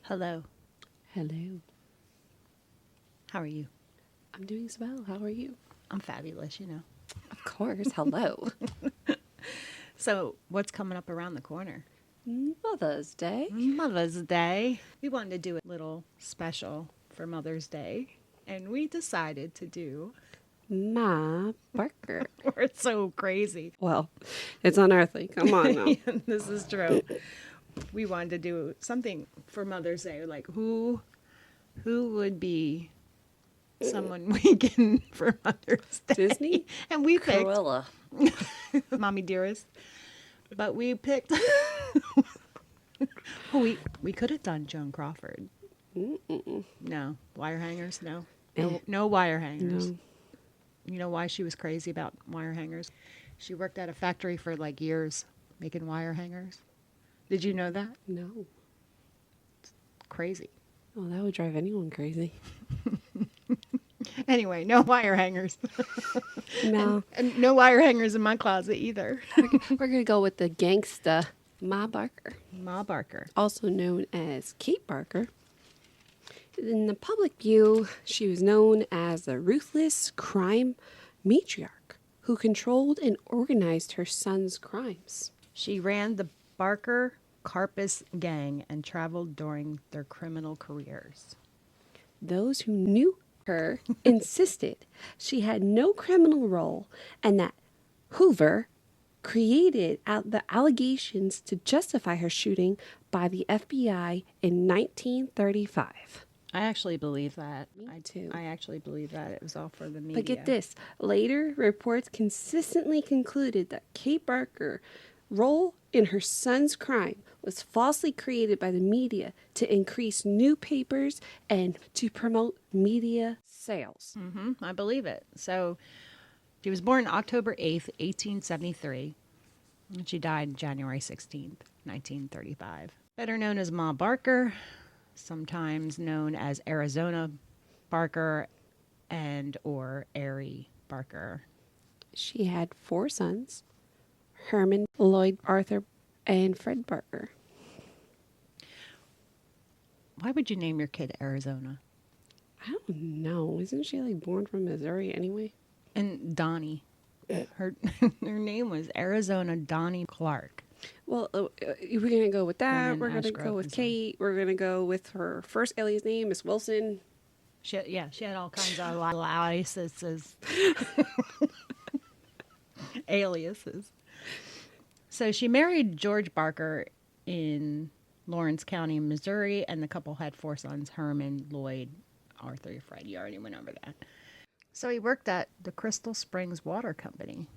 Hello. Hello. How are you? I'm doing so well. How are you? I'm fabulous, you know. Of course. Hello. So, what's coming up around the corner? Mother's Day. Mother's Day. We wanted to do a little special for Mother's Day, and we decided to do Ma Barker. We're so crazy. Well, it's unearthly. Come on now. This is true. We wanted to do something for Mother's Day, like who would be someone we can for Mother's Day? Disney? And we picked Cruella. Mommy Dearest. But we picked we could have done Joan Crawford. No. Wire hangers? No. No wire hangers. No. You know why she was crazy about wire hangers? She worked at a factory for like years making wire hangers. Did you know that? No. Crazy. Oh, that would drive anyone crazy. Anyway, no wire hangers. No. And no wire hangers in my closet either. We're going to go with the gangsta Ma Barker. Ma Barker. Also known as Kate Barker. In the public view, she was known as the ruthless crime matriarch who controlled and organized her son's crimes. She ran the Barker-Karpis Gang and traveled during their criminal careers. Those who knew her insisted she had no criminal role and that Hoover created the allegations to justify her shooting by the FBI in 1935. I actually believe that. Me too. I actually believe that. It was all for the media. But get this, later reports consistently concluded that Kate Barker's role in her son's crime was falsely created by the media to increase newspapers and to promote media sales. I believe it. So she was born October 8th, 1873. And she died January 16th, 1935. Better known as Ma Barker, sometimes known as Arizona Barker and or Ari Barker. She had 4 sons, Herman, Lloyd, Arthur, and Fred Barker. Why would you name your kid Arizona? I don't know. Isn't she like born from Missouri anyway? And Donnie. Her name was Arizona Donnie Clark. Well, we're going to go with that. And We're going to Ashgrove, go with Missouri. Kate. We're going to go with her first alias name, Miss Wilson. She had all kinds of aliases. Aliases. So she married George Barker in Lawrence County, Missouri, and the couple had 4 sons, Herman, Lloyd, Arthur, Fred. You already went over that. So he worked at the Crystal Springs Water Company.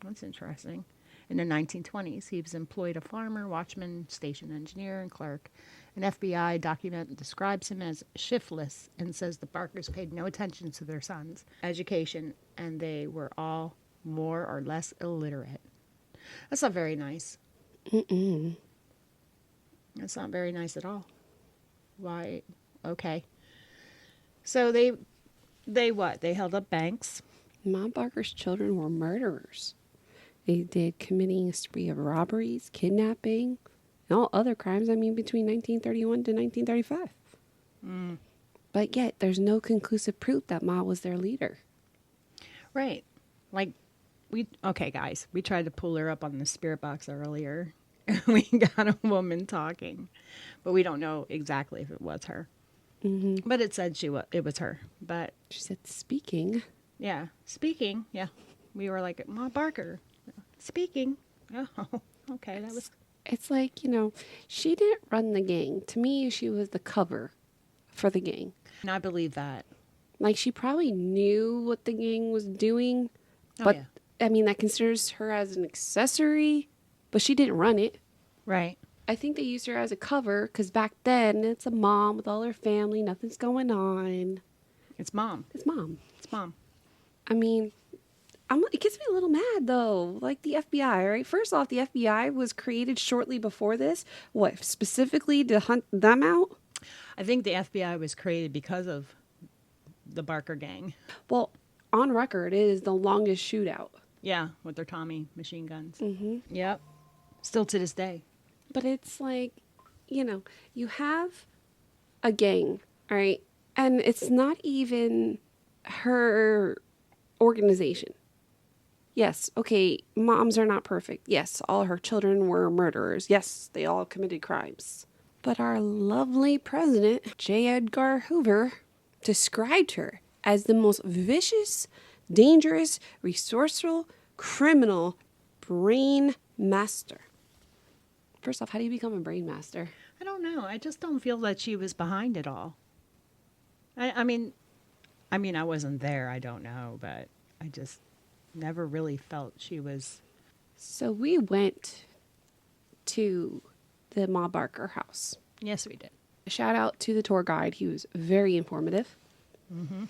That's interesting. In the 1920s, he was employed a farmer, watchman, station engineer, and clerk. An FBI document describes him as shiftless and says the Barkers paid no attention to their sons' education, and they were all more or less illiterate. That's not very nice. That's not very nice at all. Why? Okay. So they what? They held up banks. Ma Barker's children were murderers. They did committing a spree of robberies, kidnapping, and all other crimes, between 1931 to 1935. But yet, there's no conclusive proof that Ma was their leader. Right. Like, okay, guys, we tried to pull her up on the spirit box earlier. We got a woman talking, but we don't know exactly if it was her. But it said it was her. But She said, speaking. yeah, speaking. Yeah, we were like, Ma Barker, speaking. Oh, okay, that was. It's like, she didn't run the gang. To me, she was the cover for the gang. And I believe that. Like, she probably knew what the gang was doing. Oh, But, yeah. that considers her as an accessory. But she didn't run it. Right. I think they used her as a cover because back then, it's a mom with all her family. Nothing's going on. It's mom. It's mom. It's mom. It gets me a little mad, though. Like the FBI, right? First off, the FBI was created shortly before this. What, specifically to hunt them out? I think the FBI was created because of the Barker gang. Well, on record, it is the longest shootout. Yeah, with their Tommy machine guns. Mm-hmm. Yep. Still to this day. But it's like, you have a gang, all right? And it's not even her organization. Yes, okay, moms are not perfect. Yes, all her children were murderers. Yes, they all committed crimes. But our lovely president, J. Edgar Hoover, described her as the most vicious, dangerous, resourceful, criminal brain master. First off, how do you become a brain master? I don't know. I just don't feel that she was behind it all. I mean, I wasn't there. I don't know, but I just never really felt she was. So we went to the Ma Barker house. Yes, we did. Shout out to the tour guide. He was very informative. Mm-hmm.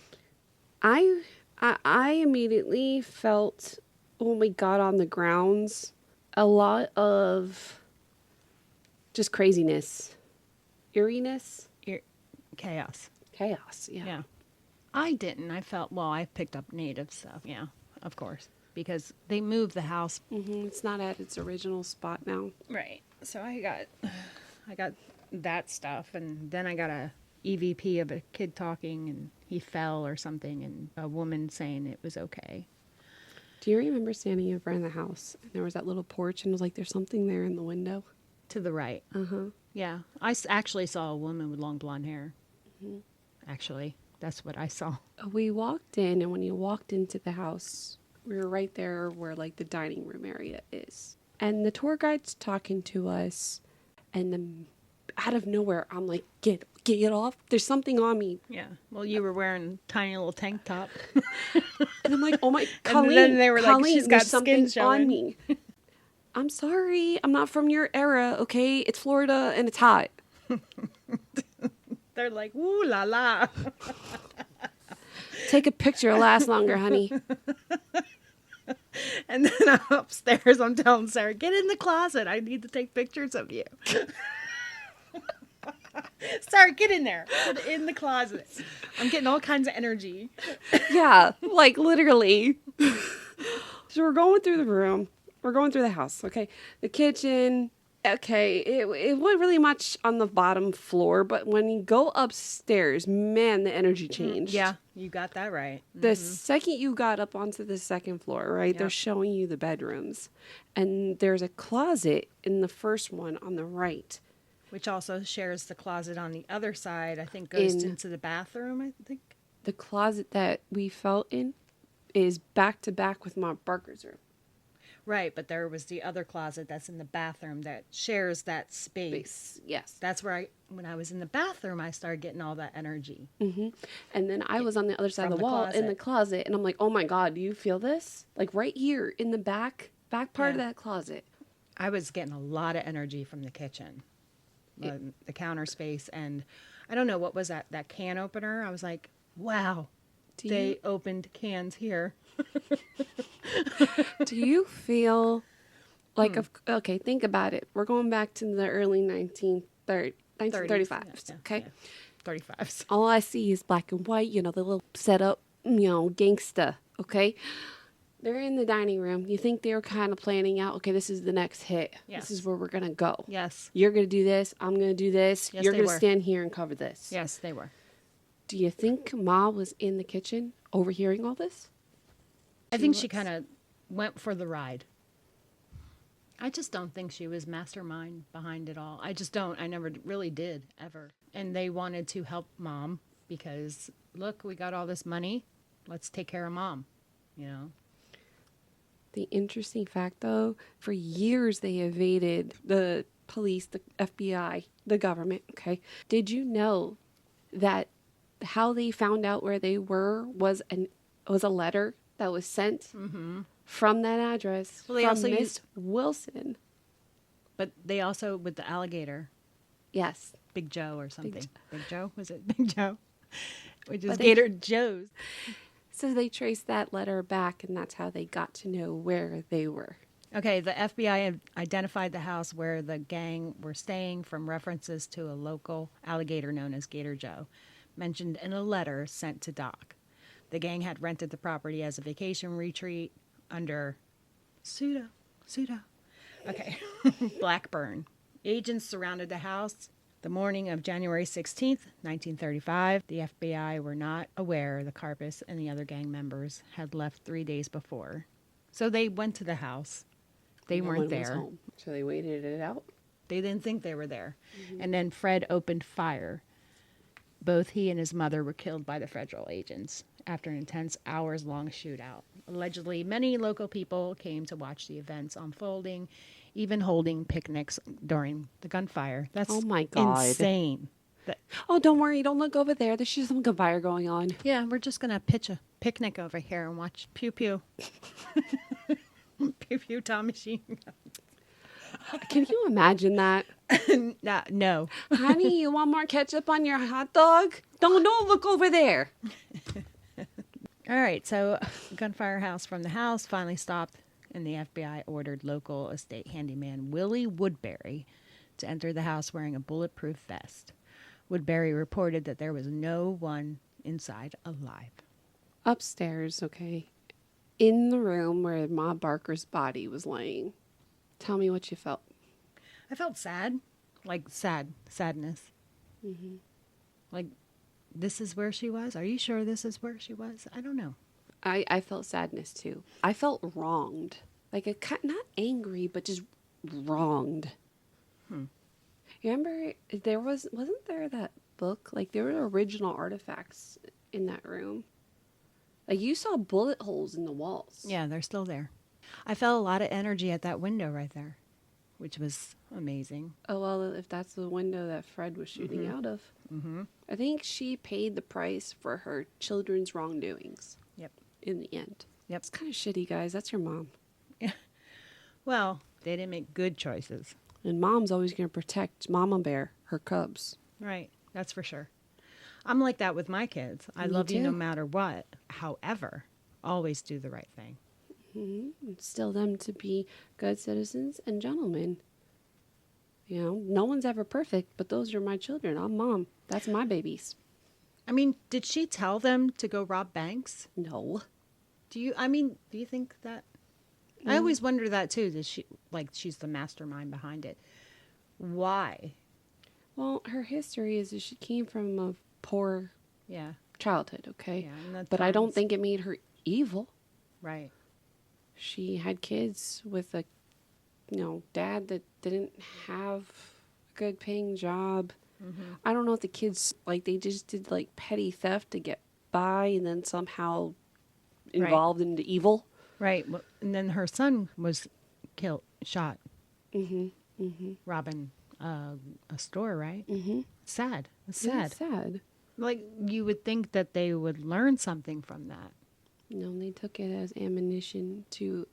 I immediately felt when we got on the grounds a lot of just craziness, eeriness, Chaos. chaos. Yeah. Yeah. I didn't. I felt, well, I picked up native stuff. Yeah, of course. Because they moved the house. It's not at its original spot now. Right. So I got that stuff. And then I got a EVP of a kid talking and he fell or something. And a woman saying it was okay. Do you remember standing in front of the house and there was that little porch and it was like, there's something there in the window? To the right. Uh-huh. Yeah. I actually saw a woman with long blonde hair. Mm-hmm. Actually, that's what I saw. We walked in, and when you walked into the house, we were right there where like the dining room area is. And the tour guide's talking to us, and then out of nowhere, I'm like, get off. There's something on me. Yeah. Well, you were wearing a tiny little tank top. And I'm like, oh my, Colleen, and then they were like, Colleen, she's got there's something skin showing on me. I'm sorry. I'm not from your era, okay? It's Florida, and it's hot. They're like, ooh la la. Take a picture. It'll last longer, honey. And then I'm upstairs. I'm telling Sarah, get in the closet. I need to take pictures of you. Sarah, get in there. Get in the closet. I'm getting all kinds of energy. Yeah, like literally. So we're going through the room. We're going through the house, okay? The kitchen, okay. It wasn't really much on the bottom floor, but when you go upstairs, man, the energy changed. Yeah, you got that right. The second you got up onto the second floor, right, Yep. they're showing you the bedrooms. And there's a closet in the first one on the right. Which also shares the closet on the other side. I think goes into the bathroom, I think. The closet that we fell in is back to back with Ma Barker's room. Right, but there was the other closet that's in the bathroom that shares that space. Yes. That's where when I was in the bathroom, I started getting all that energy. Mm-hmm. And then I was on the other side of From the the wall closet. in the closet, and I'm like, oh my God, do you feel this? Like right here in the back part of Yeah. that closet. I was getting a lot of energy from the kitchen, the counter space, and I don't know, what was that can opener? I was like, wow, they opened cans here. Do you feel like, okay, think about it. We're going back to the early 1935s, Yeah, okay? yeah. 35s. All I see is black and white, the little setup, gangsta, okay? They're in the dining room. You think they were kind of planning out, okay, this is the next hit. Yes. This is where we're going to go. Yes. You're going to do this. I'm going to do this. Yes, You're they going to were. stand here and cover this. Yes, they were. Do you think Ma was in the kitchen overhearing all this? I think she kind of went for the ride. I just don't think she was mastermind behind it all. I just don't. I never really did, ever. And they wanted to help Mom because, look, we got all this money. Let's take care of Mom, The interesting fact, though, for years they evaded the police, the FBI, the government, okay? Did you know that how they found out where they were was a letter that was sent from that address Well, they from also Miss used- Wilson? But they also, with the alligator, Yes. Big Joe or something. Big Joe? Was it Big Joe? Which is But they- Gator Joe's. So they traced that letter back, and that's how they got to know where they were. Okay, the FBI had identified the house where the gang were staying from references to a local alligator known as Gator Joe, mentioned in a letter sent to Doc. The gang had rented the property as a vacation retreat under pseudo, okay, Blackburn. Agents surrounded the house The morning of January 16th, 1935, the FBI were not aware the Karpis and the other gang members had left 3 days before. So they went to the house. They No weren't one was there. home. So they waited it out. They didn't think they were there. And then Fred opened fire. Both he and his mother were killed by the federal agents after an intense hours-long shootout. Allegedly, many local people came to watch the events unfolding, even holding picnics during the gunfire. That's Oh my God. insane. Oh, don't worry. Don't look over there. There's just some gunfire going on. Yeah, we're just going to pitch a picnic over here and watch Pew Pew. Pew Pew Tom Machine. Can you imagine that? No. Honey, you want more ketchup on your hot dog? Don't look over there. All right, so gunfire house from the house finally stopped, and the FBI ordered local estate handyman Willie Woodbury to enter the house wearing a bulletproof vest. Woodbury reported that there was no one inside alive. Upstairs, okay, in the room where Ma Barker's body was laying. Tell me what you felt. I felt sad, like sadness. Mm-hmm. Like, this is where she was? Are you sure this is where she was? I don't know. I felt sadness too. I felt wronged. Like, not angry, but just wronged. You remember, wasn't there that book? Like, there were original artifacts in that room. Like, you saw bullet holes in the walls. Yeah, they're still there. I felt a lot of energy at that window right there, which was amazing. Oh, well, if that's the window that Fred was shooting out of. Mm-hmm. I think she paid the price for her children's wrongdoings. Yep. In the end. Yep. It's kind of shitty, guys. That's your mom. Yeah. Well, they didn't make good choices. And mom's always going to protect Mama Bear, her cubs. Right. That's for sure. I'm like that with my kids. I Me love you no too. matter what. However, always do the right thing. Mm-hmm. Instill them to be good citizens and gentlemen. You know, no one's ever perfect, but those are my children. I'm mom. That's my babies. I mean, did she tell them to go rob banks? No. Do you think that? I always wonder that too. Does she, like, she's the mastermind behind it? Why? Well, her history is that she came from a poor Yeah. childhood, okay? Yeah. And that's But I don't obvious. think it made her evil. Right. She had kids with a, dad that didn't have a good paying job. Mm-hmm. I don't know if the kids, like, they just did, like, petty theft to get by and then somehow involved into evil. Right. Well, and then her son was shot, Mm-hmm. Mm-hmm. robbing a store, right? Mm-hmm. Sad. It's Yeah, sad. it's sad. Like, you would think that they would learn something from that. No, they took it as ammunition to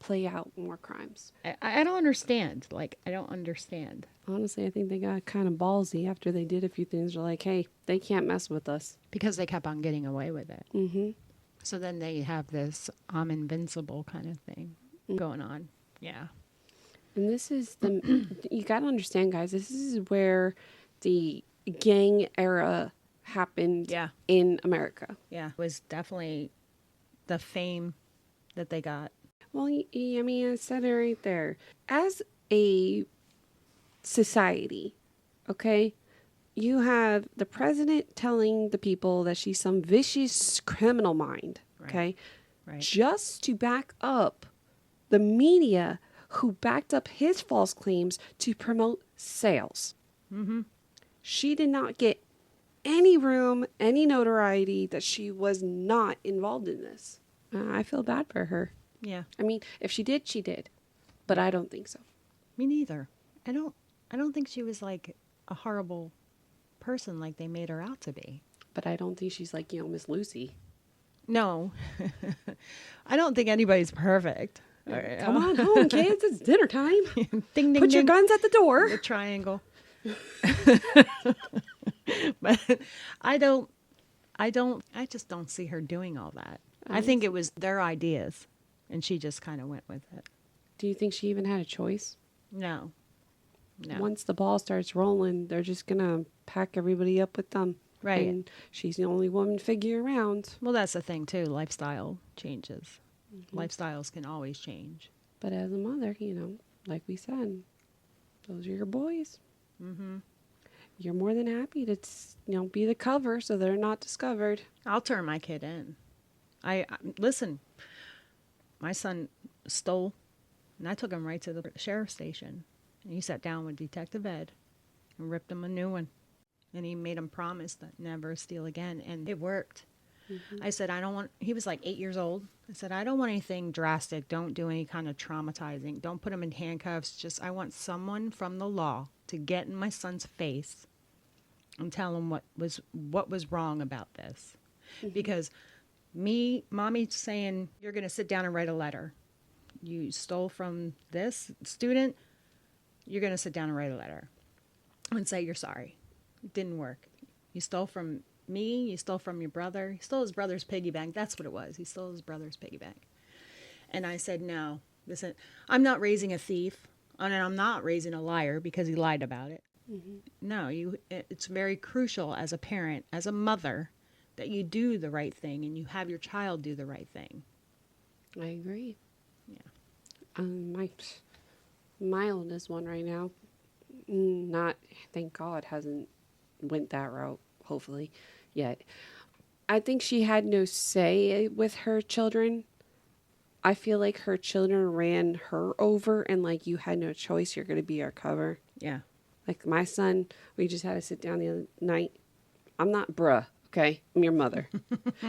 play out more crimes. I don't understand. Like, I don't understand. Honestly, I think they got kind of ballsy after they did a few things. They're like, hey, they can't mess with us. Because they kept on getting away with it. Mm-hmm. So then they have this I'm invincible kind of thing going on. Yeah. And this is you got to understand, guys, this is where the gang era happened Yeah. in America. Yeah. It was definitely the fame that they got. Well, I mean, I said it right there. As a society, okay, you have the president telling the people that she's some vicious criminal mind, okay, Right. just to back up the media who backed up his false claims to promote sales. Mm-hmm. She did not get any room, any notoriety that she was not involved in this. I feel bad for her. Yeah. I mean, if she did, she did. But I don't think so. Me neither. I don't think she was like a horrible person like they made her out to be. But I don't think she's like, Miss Lucy. No. I don't think anybody's perfect. All right. Come on home, kids. It's dinner time. Ding, ding, Put your ding. guns at the door. The triangle. But I just don't see her doing all that. I think it was their ideas and she just kind of went with it. Do you think she even had a choice? No. Once the ball starts rolling, they're just going to pack everybody up with them. Right. And she's the only woman figure around. Well, that's the thing too. Lifestyle changes. Lifestyles can always change. But as a mother, like we said, those are your boys. Mm-hmm. you're more than happy to, be the cover so they're not discovered. I'll turn my kid in. Listen, my son stole, and I took him right to the sheriff's station. And he sat down with Detective Ed and ripped him a new one. And he made him promise that never steal again. And it worked. I said, he was like 8 years old. I said, I don't want anything drastic. Don't do any kind of traumatizing. Don't put him in handcuffs. I want someone from the law to get in my son's face and tell him what was wrong about this. Because mommy saying, you're going to sit down and write a letter. You stole from this student. You're going to sit down and write a letter and say you're sorry. It didn't work. You stole from me. You stole from your brother. He stole his brother's piggy bank. That's what it was. He stole his brother's piggy bank. And I said, no, listen, I'm not raising a thief. And I'm not raising a liar because he lied about it. No, it's very crucial as a parent, as a mother, that you do the right thing and you have your child do the right thing. I agree. Yeah. My oldest one right now, thank God, hasn't went that route, hopefully, yet. I think she had no say with her children. I feel like her children ran her over and like, you had no choice. You're going to be our cover. Yeah. Like my son, we just had to sit down the other night. I'm not bruh, okay? I'm your mother.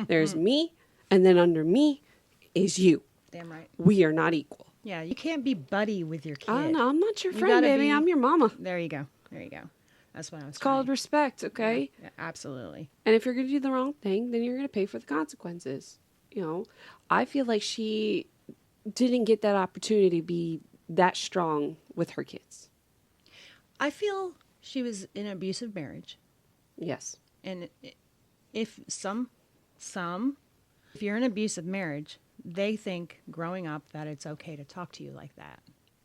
There's me, and then under me is you. Damn right. We are not equal. Yeah, you can't be buddy with your kid. Oh, no, I'm not your friend, baby. I'm your mama. There you go. That's what I was It's called respect, okay? Yeah, absolutely. And if you're going to do the wrong thing, then you're going to pay for the consequences. I feel like she didn't get that opportunity to be that strong with her kids. I feel she was in an abusive marriage. Yes. And if if you're in an abusive marriage, they think growing up that it's okay to talk to you like that.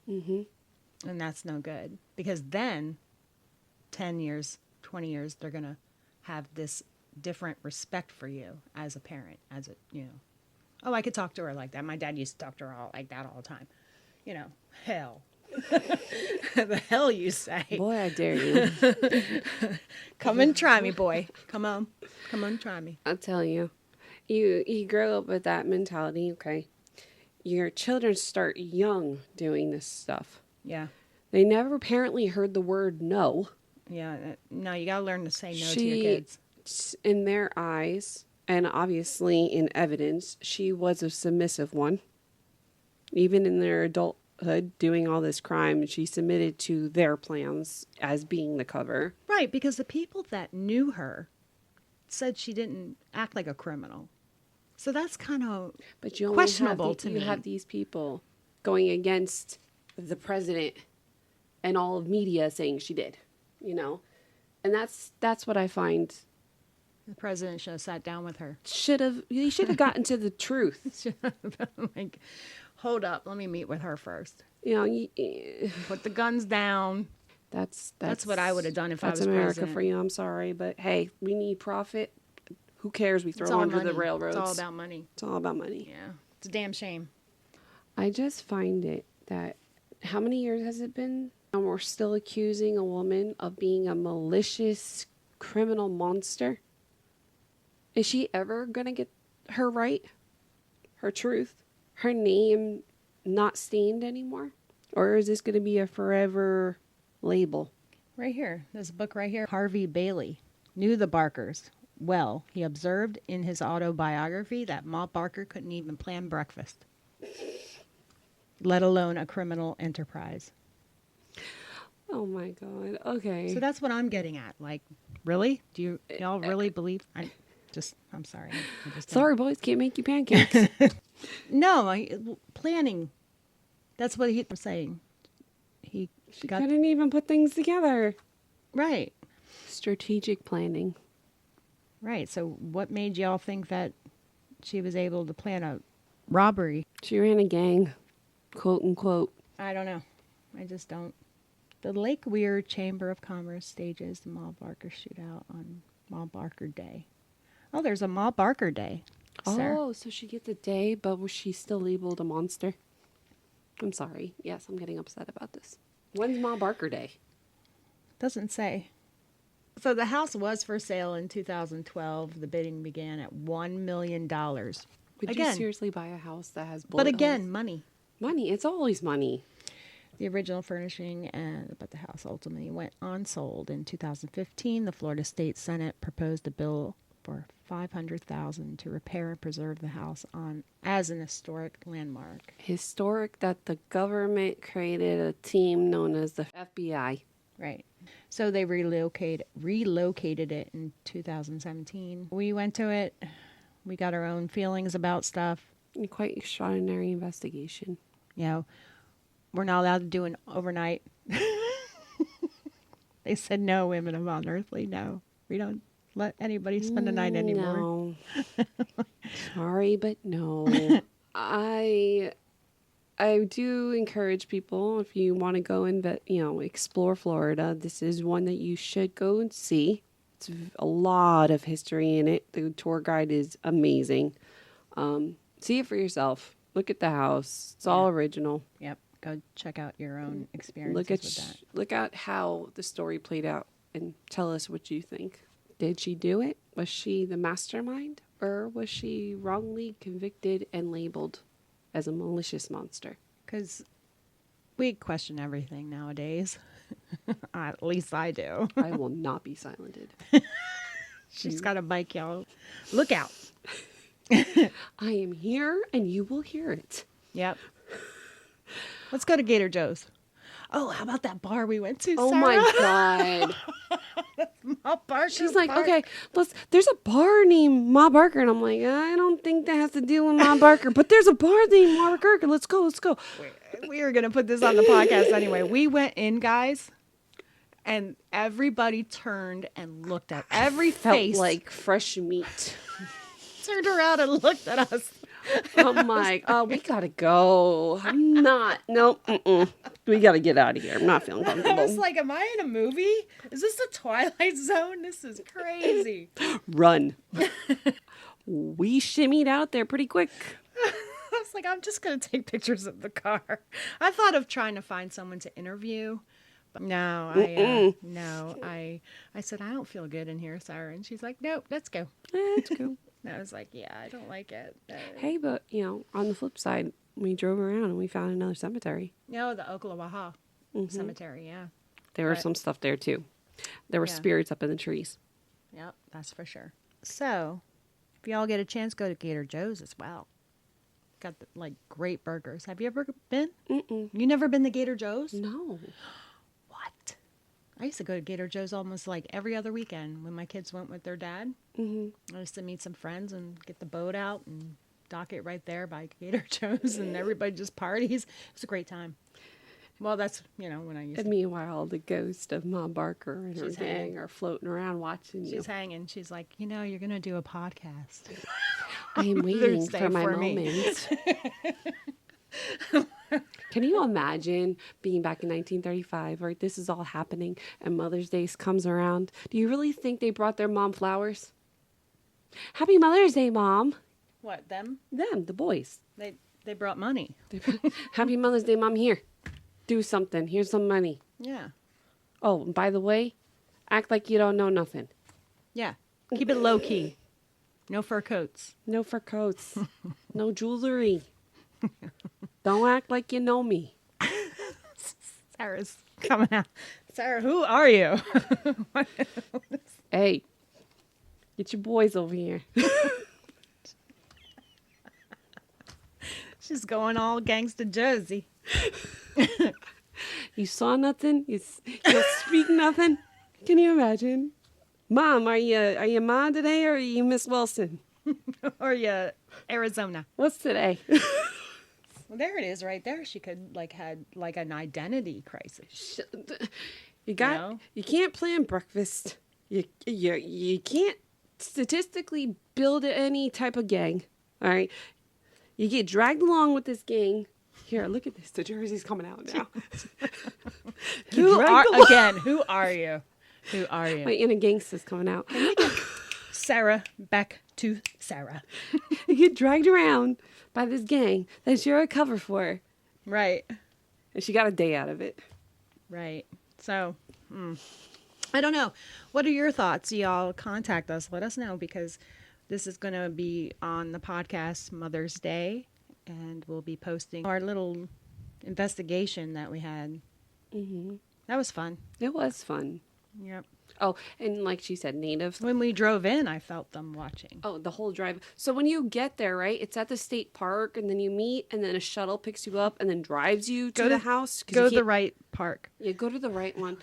And that's no good. Because then 10 years, 20 years, they're going to have this different respect for you as a parent, oh, I could talk to her like that. My dad used to talk to her all like that all the time. Hell. The hell you say. Boy, I dare you. Come and try me, boy. Come on, try me. I'll tell you. You grow up with that mentality, okay? Your children start young doing this stuff. Yeah. They never apparently heard the word no. Yeah. No, you got to learn to say no to your kids. In their eyes, and obviously in evidence, she was a submissive one. Even in their adulthood, doing all this crime, she submitted to their plans as being the cover. Right, because the people that knew her said she didn't act like a criminal. So that's kind of questionable to me. You have these people going against the president and all of media saying she did, and that's what I find. The president should have sat down with her. He should have gotten to the truth. Like, hold up, let me meet with her first. Put the guns down. That's what I would have done if I was America president. For you. I'm sorry, but hey, we need profit. Who cares? We throw under the railroads. It's all about money. It's all about money. Yeah, it's a damn shame. I just find it that how many years has it been? And we're still accusing a woman of being a malicious criminal monster. Is she ever going to get her right? Her truth? Her name not stained anymore? Or is this going to be a forever label? Right here. This book right here. Harvey Bailey knew the Barkers well. He observed in his autobiography that Ma Barker couldn't even plan breakfast, let alone a criminal enterprise. Oh my God. Okay. So that's what I'm getting at. Like, really? Do y'all really believe? I'm sorry. Sorry, boys, can't make you pancakes. No, planning. That's what he was saying. She couldn't even put things together. Right. Strategic planning. Right. So what made y'all think that she was able to plan a robbery? She ran a gang, quote unquote. I don't know. I just don't. The Lake Weir Chamber of Commerce stages the Ma Barker shootout on Ma Barker Day. Oh, there's a Ma Barker Day. Oh, so she gets a day, but was she still labeled a monster? I'm sorry. Yes, I'm getting upset about this. When's Ma Barker Day? Doesn't say. So the house was for sale in 2012. The bidding began at $1 million. Would you seriously buy a house that has bullet But again, holes? money. Money. It's always money. The original furnishing, but the house ultimately went unsold. In 2015, the Florida State Senate proposed a bill for $500,000 to repair and preserve the house as an historic landmark. Historic that the government created a team known as the FBI. Right. So they relocated it in 2017. We went to it. We got our own feelings about stuff. Quite extraordinary investigation. You know, we're not allowed to do an overnight. They said no, women of unearthly. No, we don't let anybody spend a night anymore. No. Sorry, but no. I do encourage people, if you want to go and explore Florida, this is one that you should go and see. It's a lot of history in it. The tour guide is amazing. See it for yourself. Look at the house. It's all original. Yep. Go check out your own experiences with that. Look at how the story played out and tell us what you think. Did she do it? Was she the mastermind? Or was she wrongly convicted and labeled as a malicious monster? Because we question everything nowadays. At least I do. I will not be silenced. She's got a mic, y'all. Look out. I am here and you will hear it. Yep. Let's go to Gator Joe's. Oh, how about that bar we went to, Oh Sarah? my God. Ma Barker. She's like, Barker. okay, there's a bar named Ma Barker. And I'm like, I don't think that has to do with Ma Barker, but there's a bar named Ma Barker. Let's go. We were going to put this on the podcast anyway. We went in, guys, and everybody turned and looked at every face. Felt like fresh meat. Turned around and looked at us. I'm like, oh, we gotta go. We gotta get out of here. I'm not feeling I comfortable. was like, am I in a movie? Is this the Twilight Zone? This is crazy. Run. We shimmied out there pretty quick. I was like, I'm just going to take pictures of the car. I thought of trying to find someone to interview. But no, I said, I don't feel good in here, Sarah. And she's like, nope, let's go. Let's go. And I was like, yeah, I don't like it. Hey, but, on the flip side, we drove around and we found another cemetery. No, the Oklawaha Cemetery, yeah. There was some stuff there, too. There were spirits up in the trees. Yep, that's for sure. So, if y'all get a chance, go to Gator Joe's as well. Got, great burgers. Have you ever been? Mm-mm. You never been to Gator Joe's? No. What? I used to go to Gator Joe's almost every other weekend when my kids went with their dad. Mm-hmm. I used to meet some friends and get the boat out and dock it right there by Gator Joe's, and everybody just parties. It was a great time. Well, that's, when I used And to. meanwhile, the ghost of Ma Barker and her gang are floating around watching you. She's hanging. She's like, you're going to do a podcast. I am waiting for my moment. Can you imagine being back in 1935 where this is all happening and Mother's Day comes around? Do you really think they brought their mom flowers? Happy Mother's Day, Mom. What, them? Them, the boys. They brought money. Happy Mother's Day, Mom. Here. Do something. Here's some money. Yeah. Oh, and by the way, act like you don't know nothing. Yeah. Keep it low key. No fur coats. No fur coats. No jewelry. Don't act like you know me. Sarah's coming out. Sarah, who are you? Hey, get your boys over here. She's going all gangsta Jersey. You saw nothing? You speak nothing? Can you imagine? Mom, are you Ma today or are you Miss Wilson? Or you Arizona. What's today? Well, there it is right there. She could had an identity crisis. You can't plan breakfast. You can't statistically build any type of gang. All right. You get dragged along with this gang. Here, look at this. The jersey's coming out now. Who are you? Who are you? My inner gangster's coming out. Sarah, back to Sarah. You get dragged around by this gang that you're a cover for. Right. And she got a day out of it. Right. So, I don't know. What are your thoughts? Y'all contact us. Let us know, because this is going to be on the podcast Mother's Day, and we'll be posting our little investigation that we had. Mm-hmm. That was fun. It was fun. Yep. Oh, and like she said, native. When we drove in, I felt them watching. Oh, the whole drive. So when you get there, right, it's at the state park, and then you meet, and then a shuttle picks you up and then drives you to the house. Go to the right park. Yeah, go to the right one.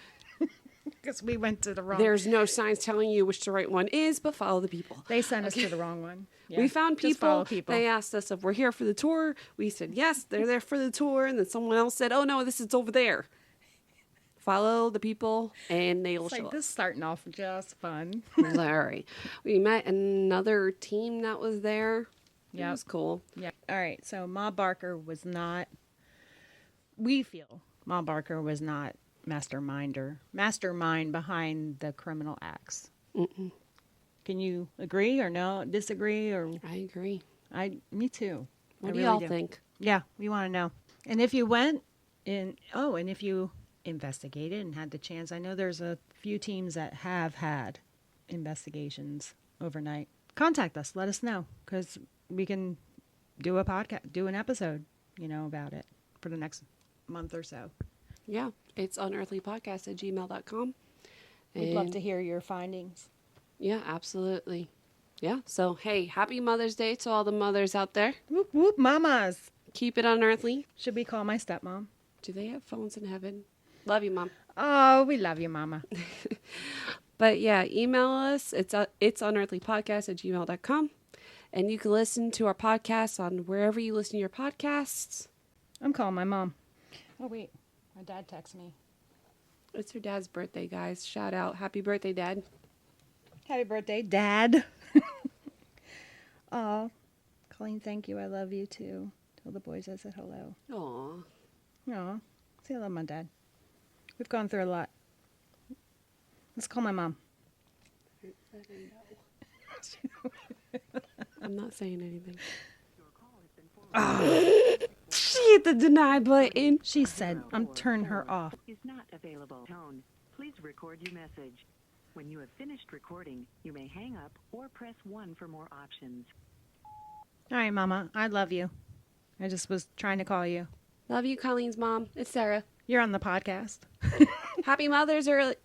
Because we went to the wrong. There's no signs telling you which the right one is, but follow the people. They sent us to the wrong one. Yeah. We found Just follow people. They asked us if we're here for the tour. We said, yes, they're there for the tour. And then someone else said, oh, no, this is over there. Follow the people, and they'll show up. This is starting off just fun. All right. We met another team that was there. Yeah, it was cool. Yeah. All right. So Ma Barker was not. We feel Ma Barker was not mastermind behind the criminal acts. Mm-mm. Can you agree or no? Disagree or? I agree. Me too. What do y'all think? Yeah, we want to know. And if you went in, and if you investigated and had the chance, I know there's a few teams that have had investigations overnight. Contact us. Let us know, because we can do a podcast, do an episode, about it for the next month or so. Yeah, it's unearthlypodcast@gmail.com. We'd love to hear your findings. Yeah, absolutely. Yeah, so hey, happy Mother's Day to all the mothers out there. Whoop, whoop, mamas. Keep it unearthly. Should we call my stepmom? Do they have phones in heaven? Love you, Mom. Oh, we love you, Mama. But yeah, email us. It's unearthlypodcast@gmail.com. And you can listen to our podcast on wherever you listen to your podcasts. I'm calling my mom. Oh, wait. My dad texted me. It's her dad's birthday, guys. Shout out. Happy birthday, Dad. Happy birthday, Dad. Oh, Colleen, thank you. I love you, too. Tell the boys I said hello. Aw. Aw. Say I love my dad. We've gone through a lot. Let's call my mom. I'm not saying anything. She hit the deny button. She said, I'm turning her off. Is not available. Tone. Please record your message. When you have finished recording, you may hang up or press 1 for more options. All right, Mama. I love you. I just was trying to call you. Love you, Colleen's mom. It's Sarah. You're on the podcast. Happy Mother's Day.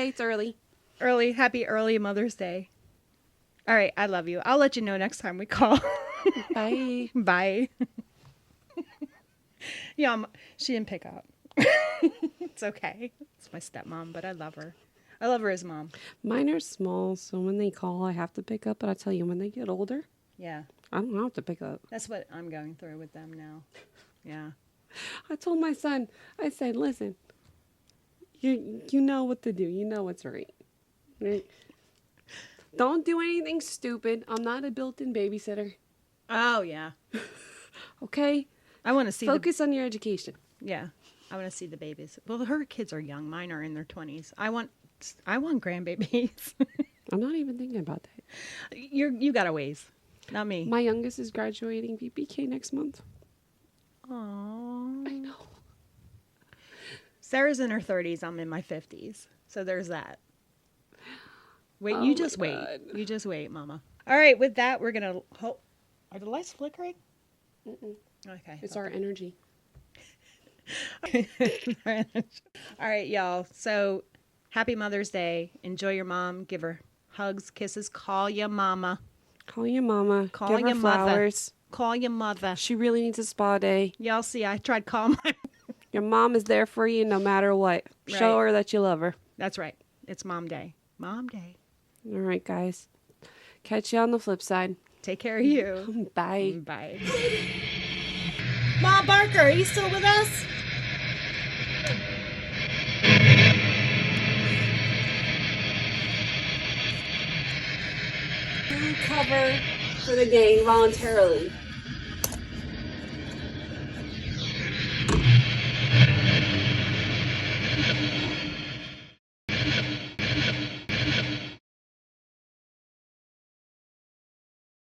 It's early. Happy early Mother's Day. All right, I love you. I'll let you know next time we call. Bye. Bye. Yeah, she didn't pick up. It's okay. It's my stepmom, but I love her. I love her as mom. Mine are small, so when they call, I have to pick up. But I tell you, when they get older, yeah, I don't have to pick up. That's what I'm going through with them now. Yeah. I told my son, I said, listen, you know what to do. You know what's right. Right? Don't do anything stupid. I'm not a built-in babysitter. Oh, yeah. Okay? I want to see Focus on your education. Yeah. I want to see the babies. Well, her kids are young. Mine are in their 20s. I want grandbabies. I'm not even thinking about that. You got a ways. Not me. My youngest is graduating VPK next month. Aww. I know. Sarah's in her 30s. I'm in my 50s. So there's that. Wait, Oh you just my wait. God. You just wait, Mama. All right, with that, we're going to... Are the lights flickering? Mm-mm. Okay. It's our energy. All right, y'all. So, happy Mother's Day. Enjoy your mom. Give her hugs, kisses. Call your mama. Call your mama. Call Give your her flowers. mother. Call your mother. She really needs a spa day. Y'all see, I tried calling my... Your mom is there for you no matter what. Right. Show her that you love her. That's right. It's Mom Day. Mom Day. All right, guys. Catch you on the flip side. Take care of you. Bye. Bye. Ma Barker, are you still with us? Cover for the gang voluntarily.